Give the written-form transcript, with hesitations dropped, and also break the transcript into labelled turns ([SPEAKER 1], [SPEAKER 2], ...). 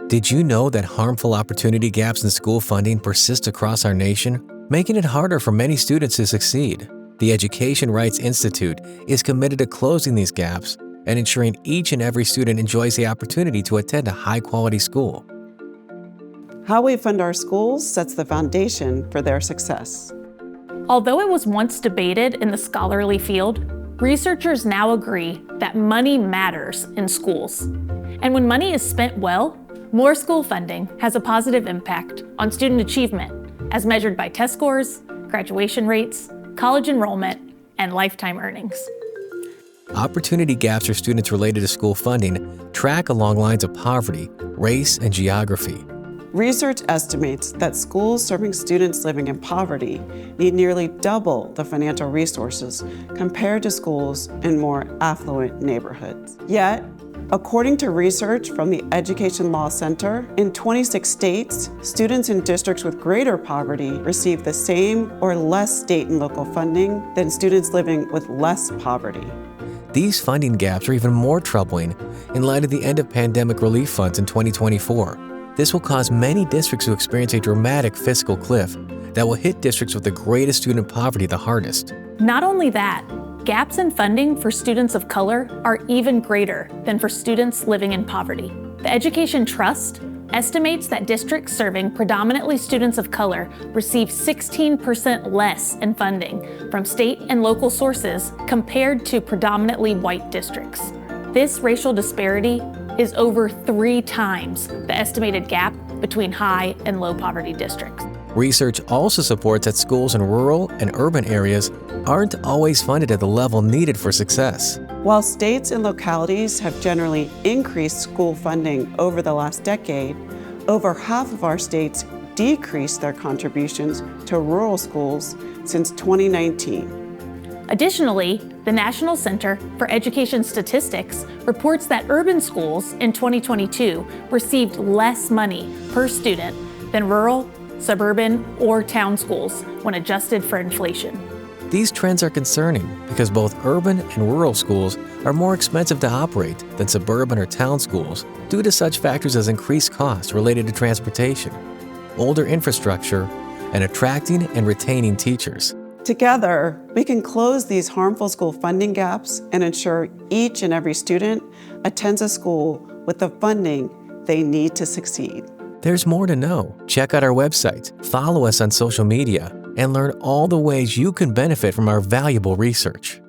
[SPEAKER 1] Did you know that harmful opportunity gaps in school funding persist across our nation, making it harder for many students to succeed? The Education Rights Institute is committed to closing these gaps and ensuring each and every student enjoys the opportunity to attend a high-quality school.
[SPEAKER 2] How we fund our schools sets the foundation for their success.
[SPEAKER 3] Although it was once debated in the scholarly field, researchers now agree that money matters in schools. And when money is spent well, more school funding has a positive impact on student achievement, as measured by test scores, graduation rates, college enrollment, and lifetime earnings.
[SPEAKER 1] Opportunity gaps for students related to school funding track along lines of poverty, race, and geography.
[SPEAKER 2] Research estimates that schools serving students living in poverty need nearly double the financial resources compared to schools in more affluent neighborhoods. Yet, according to research from the Education Law Center, in 26 states, students in districts with greater poverty receive the same or less state and local funding than students living with less poverty.
[SPEAKER 1] These funding gaps are even more troubling in light of the end of pandemic relief funds in 2024. This will cause many districts to experience a dramatic fiscal cliff that will hit districts with the greatest student poverty the hardest.
[SPEAKER 3] Not only that, gaps in funding for students of color are even greater than for students living in poverty. The Education Trust estimates that districts serving predominantly students of color receive 16% less in funding from state and local sources compared to predominantly white districts. This racial disparity is over 3 times the estimated gap between high and low poverty districts.
[SPEAKER 1] Research also supports that schools in rural and urban areas aren't always funded at the level needed for success.
[SPEAKER 2] While states and localities have generally increased school funding over the last decade, over half of our states decreased their contributions to rural schools since 2019.
[SPEAKER 3] Additionally, the National Center for Education Statistics reports that urban schools in 2022 received less money per student than rural, suburban, or town schools when adjusted for inflation.
[SPEAKER 1] These trends are concerning because both urban and rural schools are more expensive to operate than suburban or town schools due to such factors as increased costs related to transportation, older infrastructure, and attracting and retaining teachers.
[SPEAKER 2] Together, we can close these harmful school funding gaps and ensure each and every student attends a school with the funding they need to succeed.
[SPEAKER 1] There's more to know. Check out our website, follow us on social media, and learn all the ways you can benefit from our valuable research.